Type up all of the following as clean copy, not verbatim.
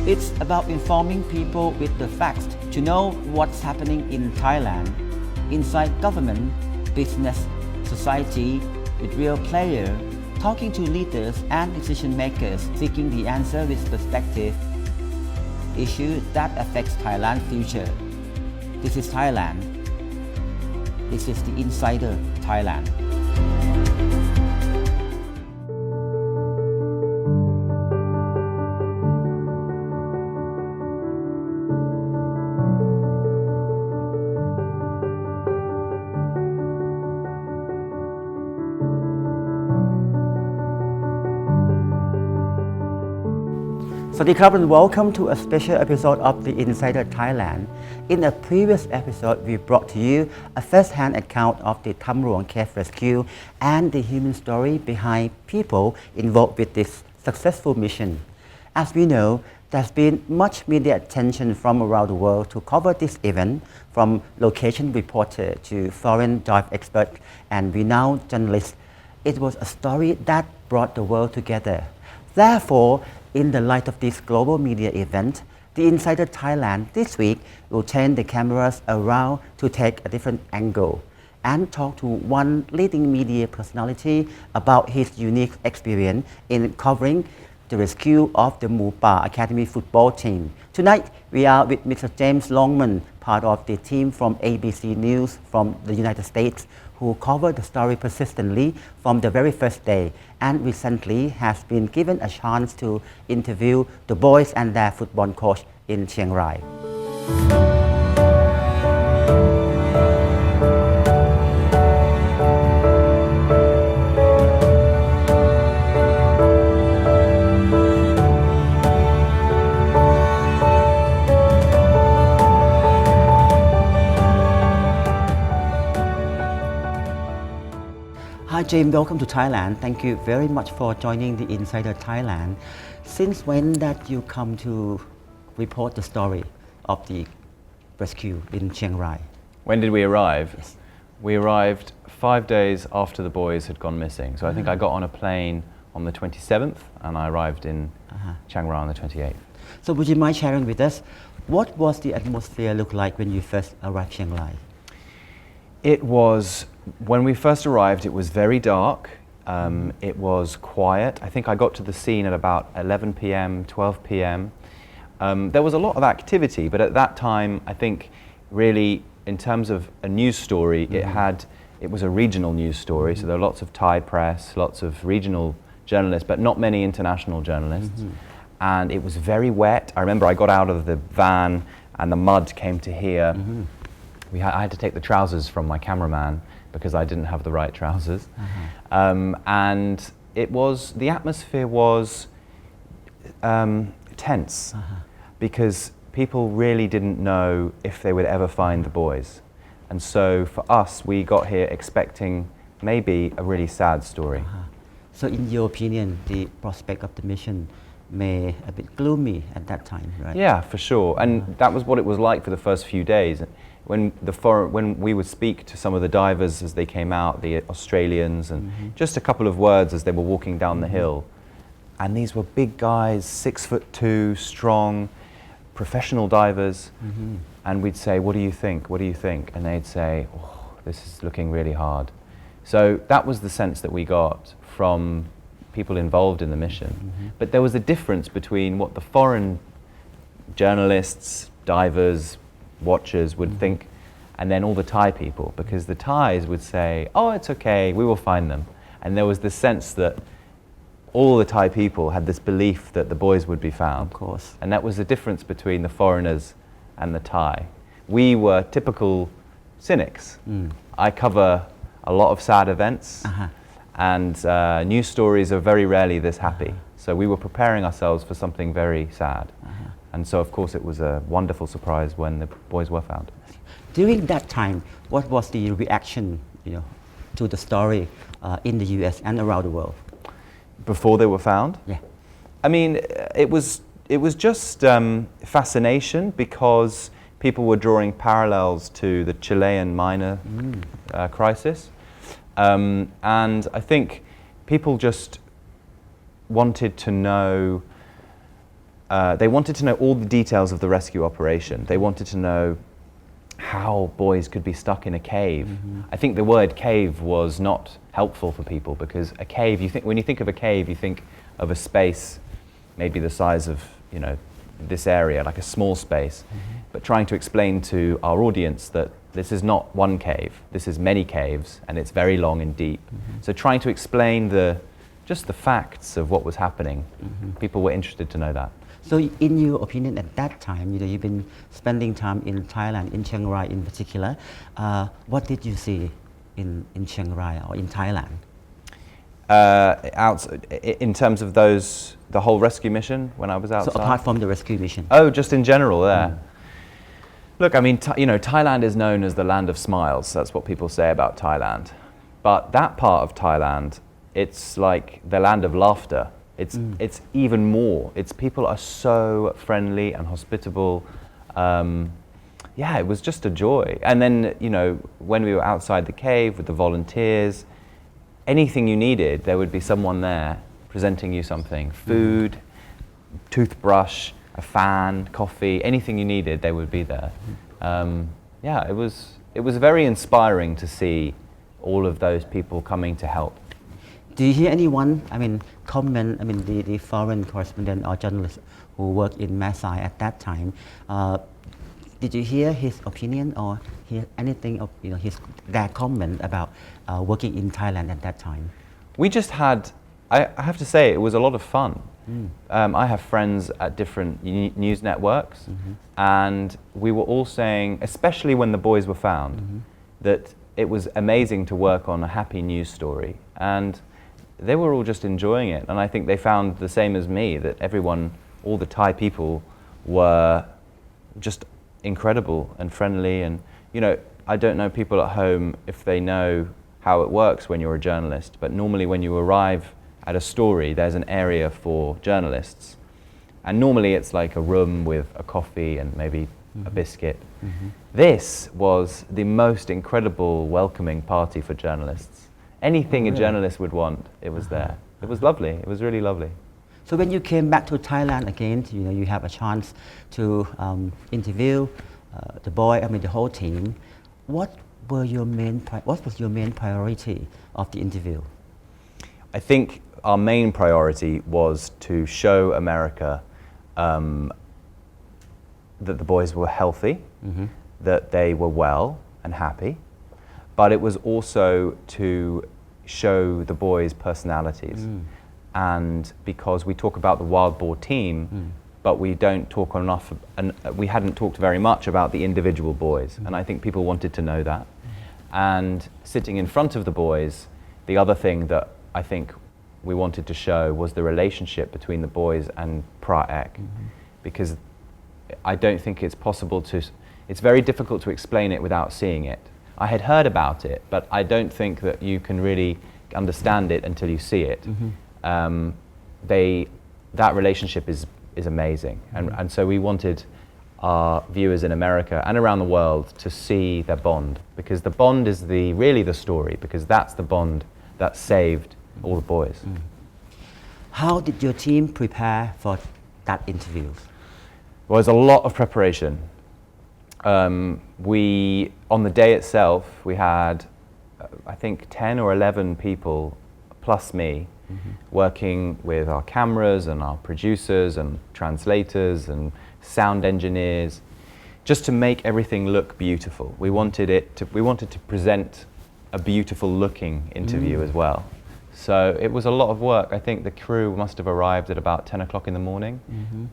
It's about informing people with the facts to know what's happening in Thailand, inside government, business, society, with real players, talking to leaders and decision makers, seeking the answer with perspective. Issues that affects Thailand's future. This is Thailand. This is the Insider Thailand. Swadikap and welcome to a special episode of the Insider Thailand. In a previous episode, we brought to you a first-hand account of the Tham Luang cave rescue and the human story behind people involved with this successful mission. As we know, there's been much media attention from around the world to cover this event, from location reporter to foreign dive expert and renowned journalists. It was a story that brought the world together. Therefore, in the light of this global media event, the Insider Thailand this week will turn the cameras around to take a different angle and talk to one leading media personality about his unique experience in covering the rescue of the Mupa Academy football team. Tonight, we are with Mr. James Longman, part of the team from ABC News from the United States, who covered the story persistently from the very first day and recently has been given a chance to interview the boys and their football coach in Chiang Rai. Hi James, welcome to Thailand. Thank you very much for joining the Insider Thailand. Since when that you come to report the story of the rescue in Chiang Rai? When did we arrive? Yes. We arrived 5 days after the boys had gone missing. So I think I got on a plane on the 27th and I arrived in Chiang Rai on the 28th. So would you mind sharing with us, what was the atmosphere look like when you first arrived Chiang Rai? It was, when we first arrived, it was very dark. It was quiet. I think I got to the scene at about 11 p.m., 12 p.m. There was a lot of activity, but at that time, I think really in terms of a news story, it was a regional news story. So there were lots of Thai press, lots of regional journalists, but not many international journalists. And it was very wet. I remember I got out of the van and the mud came to here. I had to take the trousers from my cameraman because I didn't have the right trousers. And the atmosphere was tense because people really didn't know if they would ever find the boys. And so for us, we got here expecting maybe a really sad story. So in your opinion, the prospect of the mission may a bit gloomy at that time, right? Yeah, for sure. And that was what it was like for the first few days. When we would speak to some of the divers as they came out, the Australians, and just a couple of words as they were walking down the hill. And these were big guys, 6'2", strong, professional divers. And we'd say, what do you think? What do you think? And they'd say, oh, this is looking really hard. So that was the sense that we got from people involved in the mission. But there was a difference between what the foreign journalists, divers, watchers would think, and then all the Thai people, because the Thais would say, oh, it's okay, we will find them. And there was this sense that all the Thai people had this belief that the boys would be found. Of course. And that was the difference between the foreigners and the Thai. We were typical cynics. I cover a lot of sad events, and news stories are very rarely this happy. So we were preparing ourselves for something very sad. And so, of course, it was a wonderful surprise when the boys were found. During that time, what was the reaction, to the story in the US and around the world? Before they were found? Yeah. I mean, it was just fascination because people were drawing parallels to the Chilean minor crisis. And I think people just wanted to know they wanted to know all the details of the rescue operation. They wanted to know how boys could be stuck in a cave. I think the word cave was not helpful for people, because a cave, when you think of a cave, you think of a space maybe the size of, this area, like a small space. But trying to explain to our audience that this is not one cave, this is many caves, and it's very long and deep. So trying to explain just the facts of what was happening. People were interested to know that. So in your opinion at that time, you've been spending time in Thailand, in Chiang Rai in particular. What did you see in Chiang Rai or in Thailand? In terms of the whole rescue mission when I was outside? So apart from the rescue mission? Oh, just in general there. Look, I mean, Thailand is known as the land of smiles. That's what people say about Thailand. But that part of Thailand, it's like the land of laughter. It's even more. People are so friendly and hospitable. It was just a joy. And then, when we were outside the cave with the volunteers, anything you needed, there would be someone there presenting you something. Food, toothbrush, a fan, coffee, anything you needed, they would be there. It was very inspiring to see all of those people coming to help. Do you hear anyone, comment, the foreign correspondent or journalist who worked in Masai at that time, did you hear his opinion or hear anything of their comment about working in Thailand at that time? We just had, I have to say, it was a lot of fun. I have friends at different news networks, and we were all saying, especially when the boys were found, that it was amazing to work on a happy news story. And they were all just enjoying it. And I think they found the same as me, that everyone, all the Thai people were just incredible and friendly. And, I don't know people at home if they know how it works when you're a journalist, but normally when you arrive at a story, there's an area for journalists. And normally it's like a room with a coffee and maybe a biscuit. This was the most incredible welcoming party for journalists. Anything a journalist would want, it was there. It was lovely. It was really lovely. So when you came back to Thailand again, you have a chance to interview the whole team. What was your main priority of the interview? I think our main priority was to show America that the boys were healthy, that they were well and happy, but it was also to show the boys' personalities. And because we talk about the wild boar team, but we don't talk enough, and we hadn't talked very much about the individual boys, and I think people wanted to know that. And sitting in front of the boys, the other thing that I think we wanted to show was the relationship between the boys and Praek, because I don't think it's possible it's very difficult to explain it without seeing it. I had heard about it, but I don't think that you can really understand it until you see it. That relationship is amazing, and so we wanted our viewers in America and around the world to see their bond, because the bond is really the story, because that's the bond that saved all the boys. How did your team prepare for that interview? Well, there's a lot of preparation. On the day itself, we had, I think, 10 or 11 people, plus me, working with our cameras and our producers and translators and sound engineers, just to make everything look beautiful. We wanted to present a beautiful looking interview as well. So it was a lot of work. I think the crew must have arrived at about 10 o'clock in the morning,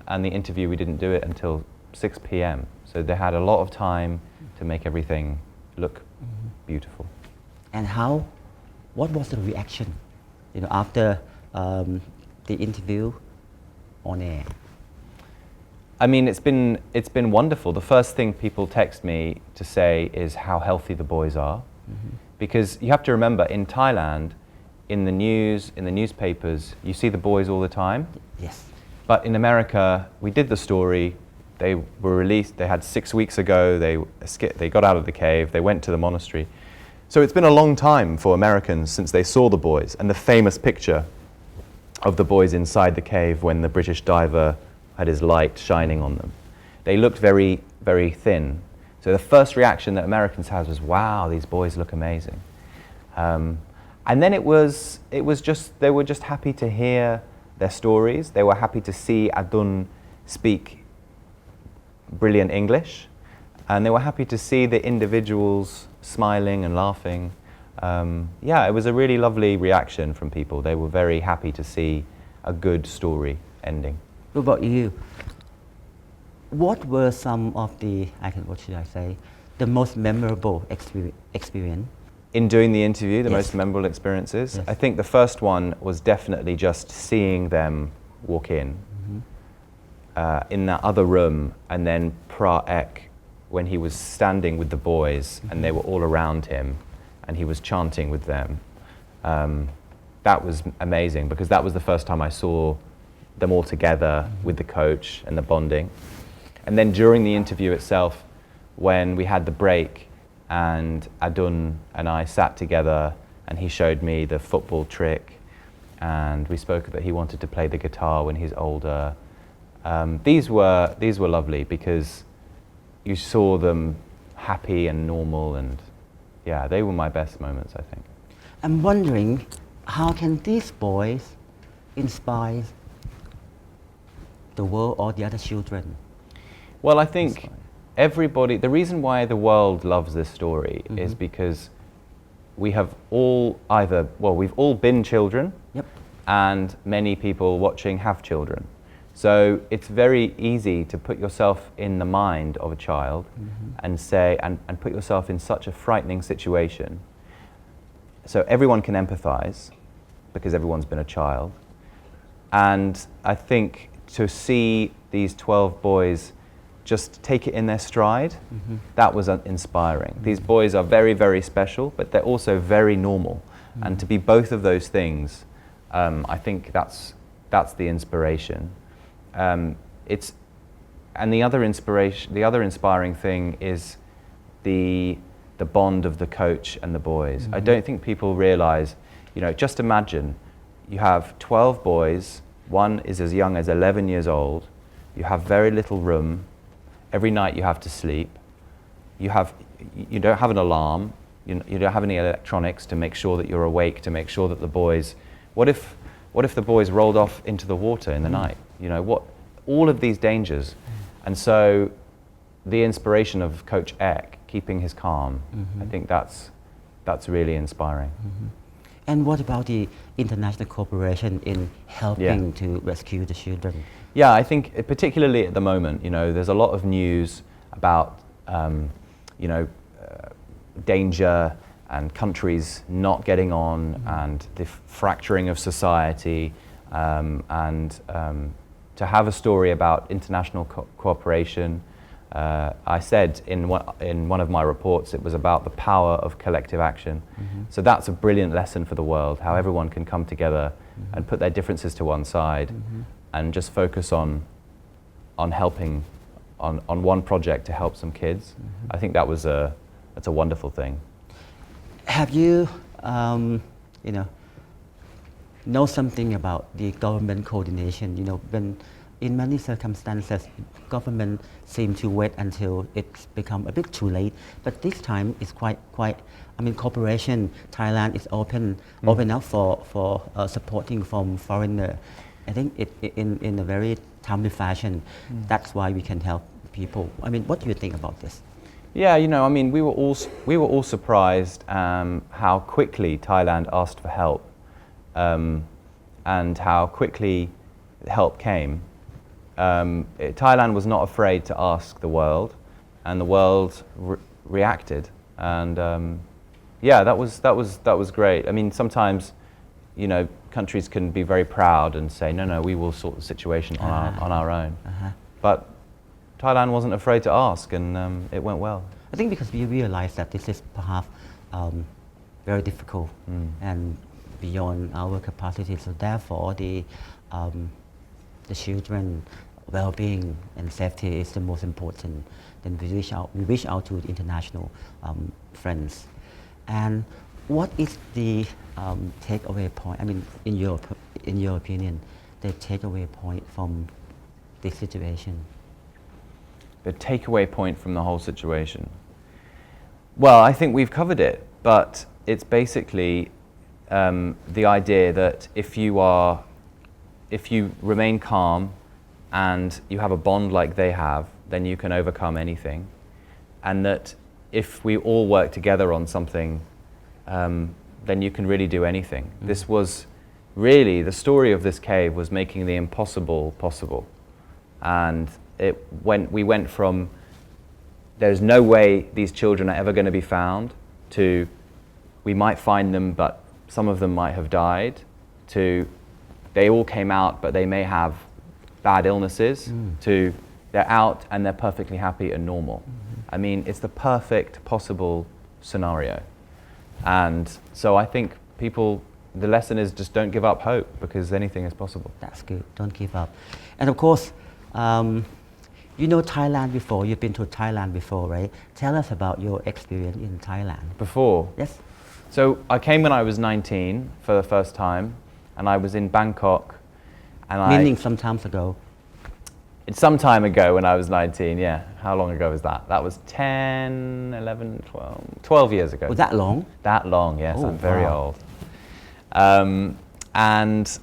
and the interview, we didn't do it until 6 p.m. So they had a lot of time to make everything look beautiful. And what was the reaction, after the interview on air? I mean, it's been wonderful. The first thing people text me to say is how healthy the boys are, because you have to remember, in Thailand, in the news, in the newspapers, you see the boys all the time. Yes. But in America, we did the story. They were released. They had 6 weeks ago. They got out of the cave. They went to the monastery. So it's been a long time for Americans since they saw the boys, and the famous picture of the boys inside the cave when the British diver had his light shining on them. They looked very, very thin. So the first reaction that Americans had was, wow, these boys look amazing. And then it was just, they were just happy to hear their stories. They were happy to see Adun speak brilliant English. And they were happy to see the individuals smiling and laughing. Yeah, it was a really lovely reaction from people. They were very happy to see a good story ending. What about you? What were some of the, what should I say, the most memorable experience? In doing the interview, the Yes. most memorable experiences, Yes. I think the first one was definitely just seeing them walk in that other room, and then Pra Ek, when he was standing with the boys and they were all around him and he was chanting with them. That was amazing, because that was the first time I saw them all together with the coach and the bonding. And then during the interview itself, when we had the break and Adun and I sat together and he showed me the football trick, and we spoke that he wanted to play the guitar when he's older. These were lovely, because you saw them happy and normal, and yeah, they were my best moments, I think. I'm wondering, how can these boys inspire the world or the other children? Well, I think everybody, the reason why the world loves this story is because we have all we've all been children, Yep. and many people watching have children. So it's very easy to put yourself in the mind of a child and say, and put yourself in such a frightening situation. So everyone can empathize, because everyone's been a child. And I think to see these 12 boys just take it in their stride, that was inspiring. These boys are very, very special, but they're also very normal. And to be both of those things, I think that's the inspiration. And the other inspiring thing is the bond of the coach and the boys. I don't think people realize, just imagine you have 12 boys, one is as young as 11 years old, you have very little room, every night you have to sleep, you don't have an alarm, you don't have any electronics to make sure that you're awake, to make sure that the boys, what if the boys rolled off into the water in the night? All of these dangers. And so the inspiration of Coach Ek, keeping his calm, I think that's really inspiring. And what about the international cooperation in helping to rescue the children? Yeah, I think particularly at the moment, there's a lot of news about, danger and countries not getting on, and the fracturing of society, and to have a story about international cooperation. I said in one of my reports, it was about the power of collective action. So that's a brilliant lesson for the world, how everyone can come together and put their differences to one side and just focus on helping, on one project to help some kids. I think that's a wonderful thing. Have you, know something about the government coordination? When in many circumstances, government seem to wait until it's become a bit too late. But this time, it's quite. Cooperation. Thailand is open up for supporting from foreigner. I think in a very timely fashion. That's why we can help people. What do you think about this? Yeah, we were all surprised how quickly Thailand asked for help, and how quickly help came. Thailand was not afraid to ask the world, and the world reacted. And that was great. Sometimes, countries can be very proud and say, no, we will sort the situation on our own. But Thailand wasn't afraid to ask, and it went well. I think because we realize that this is perhaps very difficult and beyond our capacity. So therefore, the children well-being and safety is the most important. Then we reach out to the international friends. And what is the takeaway point? In your opinion, the takeaway point from this situation? The takeaway point from the whole situation. Well, I think we've covered it, but it's basically the idea that if you remain calm and you have a bond like they have, then you can overcome anything. And that if we all work together on something, then you can really do anything. This was really, the story of this cave was making the impossible possible. And we went from, there's no way these children are ever going to be found, to we might find them, but some of them might have died, to they all came out, but they may have bad illnesses, to they're out and they're perfectly happy and normal. I mean, it's the perfect possible scenario. And so I think the lesson is just don't give up hope, because anything is possible. That's good. Don't give up. And of course, you know Thailand before. You've been to Thailand before, right? Tell us about your experience in Thailand. Before? Yes. So I came when I was 19 for the first time, and I was in Bangkok. Meaning some time ago. It's some time ago when I was 19, yeah. How long ago was that? That was 10, 11, 12 years ago. Was that long? That long, yes. Oh, I'm very wow. old. And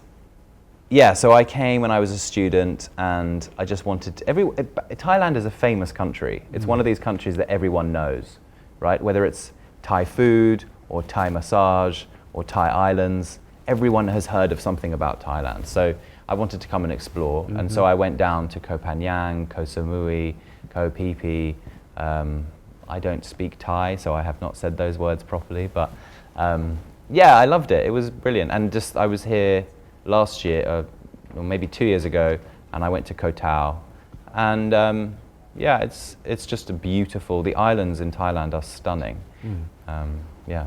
yeah, so I came when I was a student, and I just wanted to, Thailand is a famous country. It's one of these countries that everyone knows, right? Whether it's Thai food or Thai massage or Thai islands, everyone has heard of something about Thailand. So I wanted to come and explore, and so I went down to Koh Phangan, Koh Samui, Koh Phi Phi. I don't speak Thai, so I have not said those words properly, but yeah, I loved it. It was brilliant. And just, I was here last year, or maybe 2 years ago, and I went to Koh Tao. And yeah, it's just a beautiful, the islands in Thailand are stunning. Yeah.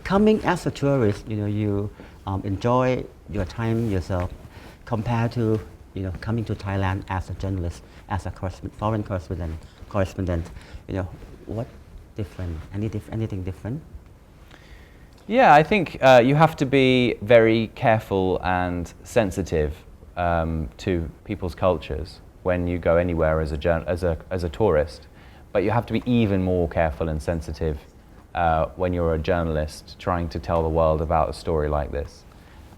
Coming as a tourist, you enjoy your time yourself, compared to coming to Thailand as a journalist, as a foreign correspondent. What different? Anything different? Yeah, I think you have to be very careful and sensitive to people's cultures when you go anywhere as a tourist, but you have to be even more careful and sensitive when you're a journalist trying to tell the world about a story like this.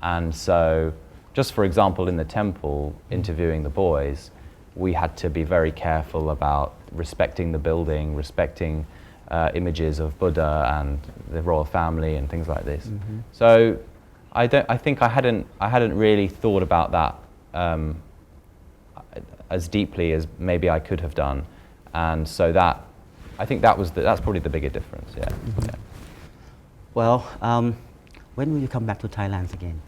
And so, just for example, in the temple, interviewing the boys, we had to be very careful about respecting the building, respecting images of Buddha and the royal family and things like this. So I think I hadn't really thought about that as deeply as maybe I could have done, and so I think that's probably the bigger difference. Yeah. Yeah. Well, when will you come back to Thailand again?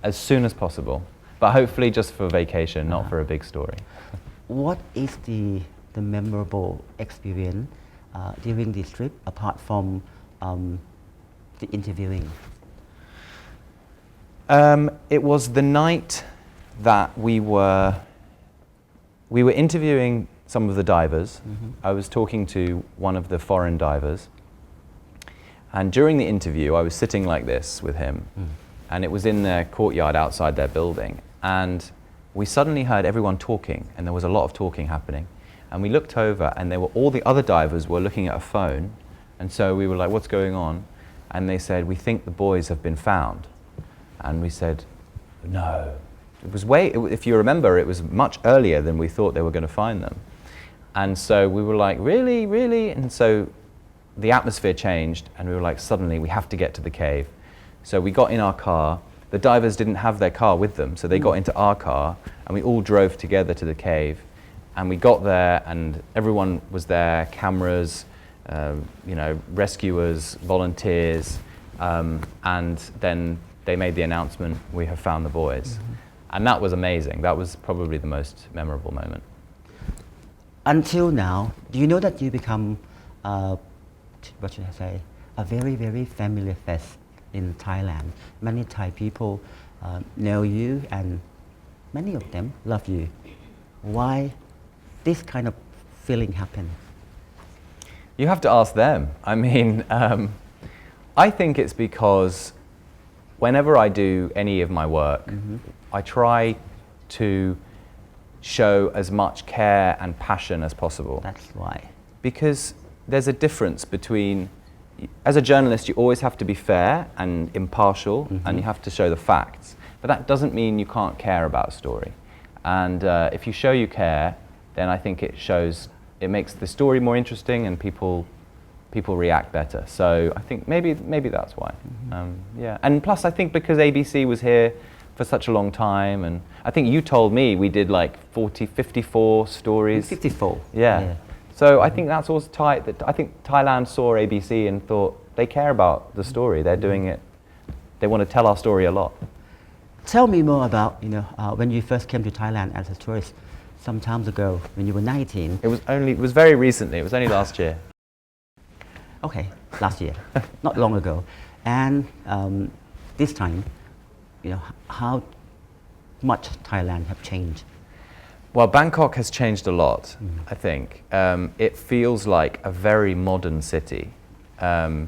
As soon as possible, but hopefully just for vacation, not for a big story. What is the memorable experience during this trip, apart from the interviewing? It was the night that we were interviewing some of the divers. I was talking to one of the foreign divers, and during the interview I was sitting like this with him, and it was in their courtyard outside their building, and we suddenly heard everyone talking, and there was a lot of talking happening. And we looked over, and all the other divers were looking at a phone, and so we were like, what's going on? And they said, we think the boys have been found. And we said, no. It was if you remember, it was much earlier than we thought they were going to find them. And so we were like, really, really? And so the atmosphere changed, and we were like, suddenly we have to get to the cave. So we got in our car. The divers didn't have their car with them, so they got into our car, and we all drove together to the cave. And we got there, and everyone was there, cameras, rescuers, volunteers, and then they made the announcement, we have found the boys. And that was amazing. That was probably the most memorable moment. Until now, do you know that you become, what should I say, a very, very familiar face in Thailand? Many Thai people know you, and many of them love you. Why this kind of feeling happen? You have to ask them. I mean, I think it's because whenever I do any of my work, I try to show as much care and passion as possible. That's why. Because there's a difference between, as a journalist, you always have to be fair and impartial, and you have to show the facts. But that doesn't mean you can't care about a story. And if you show you care, then I think it makes the story more interesting, and people react better. So I think maybe that's why. Yeah. And plus, I think because ABC was here for such a long time, and I think you told me we did like 54 stories. 54. Yeah. So I think that's also tight. That I think Thailand saw ABC and thought they care about the story. They're doing it. They want to tell our story a lot. Tell me more about when you first came to Thailand as a tourist some time ago when you were 19. It was very recently. It was only last year. Okay, last year, not long ago, and this time, how much Thailand have changed? Well, Bangkok has changed a lot, I think. It feels like a very modern city. The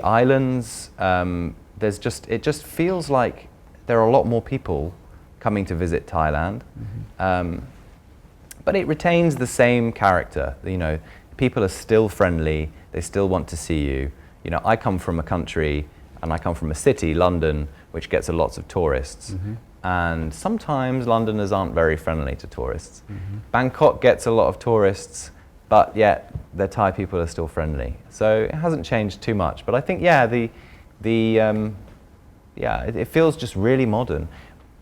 islands, it just feels like there are a lot more people coming to visit Thailand. But it retains the same character. People are still friendly. They still want to see you. I come from a country, and I come from a city, London, which gets lots of tourists. And sometimes Londoners aren't very friendly to tourists. Bangkok gets a lot of tourists, but yet the Thai people are still friendly. So it hasn't changed too much. But I think, it feels just really modern.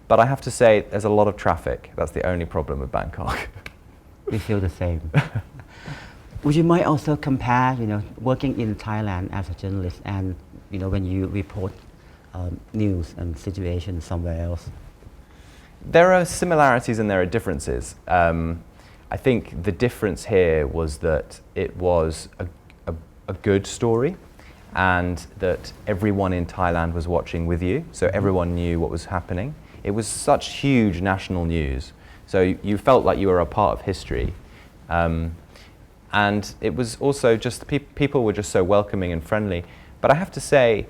But I have to say, there's a lot of traffic. That's the only problem with Bangkok. We feel the same. Would you mind also compare, working in Thailand as a journalist and, when you report news and situations somewhere else? There are similarities and there are differences. I think the difference here was that it was a good story, and that everyone in Thailand was watching with you, so everyone knew what was happening. It was such huge national news, so you felt like you were a part of history. And it was also just, people were just so welcoming and friendly. But I have to say,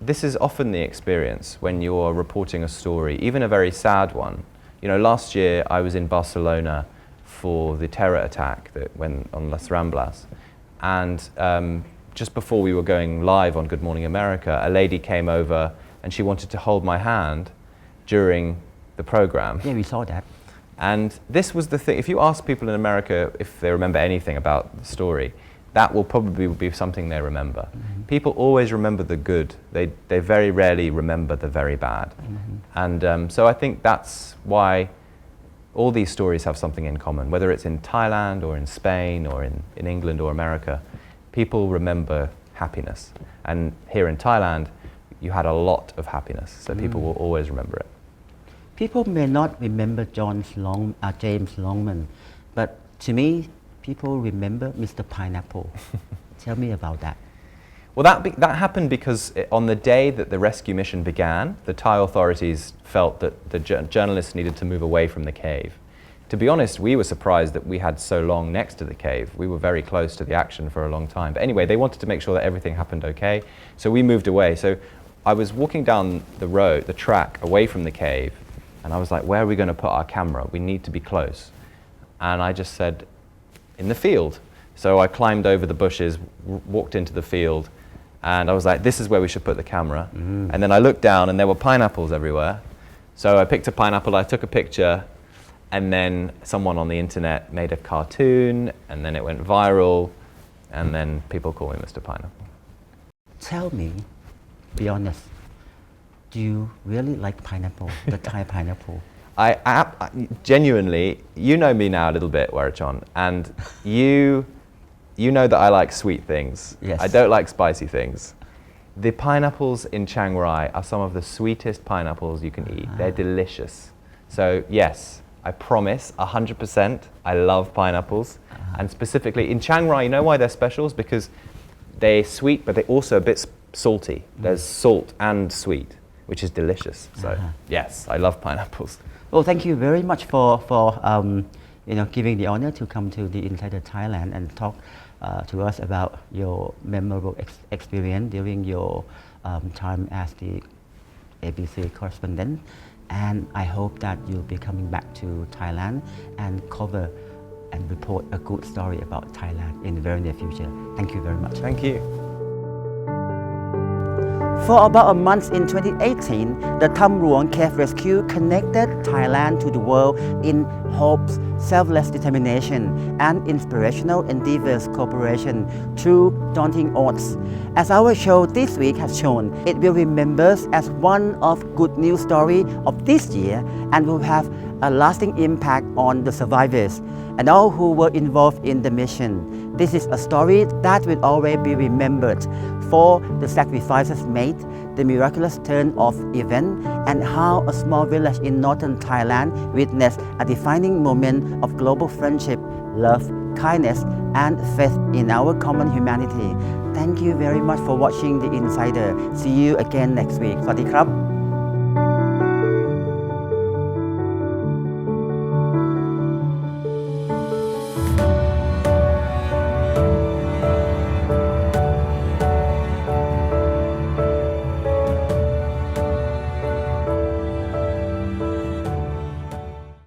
this is often the experience when you're reporting a story, even a very sad one. Last year I was in Barcelona for the terror attack that went on Las Ramblas. And just before we were going live on Good Morning America, a lady came over and she wanted to hold my hand during the program. Yeah, we saw that. And this was the thing, if you ask people in America if they remember anything about the story, that will probably be something they remember. People always remember the good. They very rarely remember the very bad. And so I think that's why all these stories have something in common, whether it's in Thailand or in Spain or in England or America. People remember happiness. And here in Thailand, you had a lot of happiness, so people will always remember it. People may not remember James Longman, but to me, people remember Mr. Pineapple. Tell me about that. Well, that happened because on the day that the rescue mission began, the Thai authorities felt that the journalists needed to move away from the cave. To be honest, we were surprised that we had so long next to the cave. We were very close to the action for a long time. But anyway, they wanted to make sure that everything happened okay, so we moved away. So I was walking down the track away from the cave, and I was like, where are we going to put our camera? We need to be close. And I just said, in the field. So I climbed over the bushes, walked into the field, and I was like, this is where we should put the camera. And then I looked down and there were pineapples everywhere. So I picked a pineapple, I took a picture, and then someone on the internet made a cartoon, and then it went viral, and then people call me Mr. Pineapple. Tell me, be honest, do you really like pineapple, the Thai pineapple? I genuinely, you know me now a little bit, Warachon, and you know that I like sweet things. Yes. I don't like spicy things. The pineapples in Chiang Rai are some of the sweetest pineapples you can eat. They're delicious. So yes, I promise, 100%, I love pineapples. And specifically in Chiang Rai, you know why they're specials? Because they're sweet, but they're also a bit salty. There's salt and sweet, which is delicious. So yes, I love pineapples. Well, thank you very much for giving the honor to come to the Insider Thailand and talk to us about your memorable experience during your time as the ABC correspondent. and I hope that you'll be coming back to Thailand and cover and report a good story about Thailand in the very near future. Thank you very much. Thank you. For about a month in 2018, the Tham Luang Cave Rescue connected Thailand to the world in hopes, selfless determination, and inspirational endeavors cooperation through daunting odds. As our show this week has shown, it will be remembered as one of good news story of this year and will have a lasting impact on the survivors and all who were involved in the mission. This is a story that will always be remembered for the sacrifices made, the miraculous turn of events, and how a small village in northern Thailand witnessed a defining moment of global friendship, love, kindness, and faith in our common humanity. Thank you very much for watching The Insider. See you again next week. สวัสดีครับ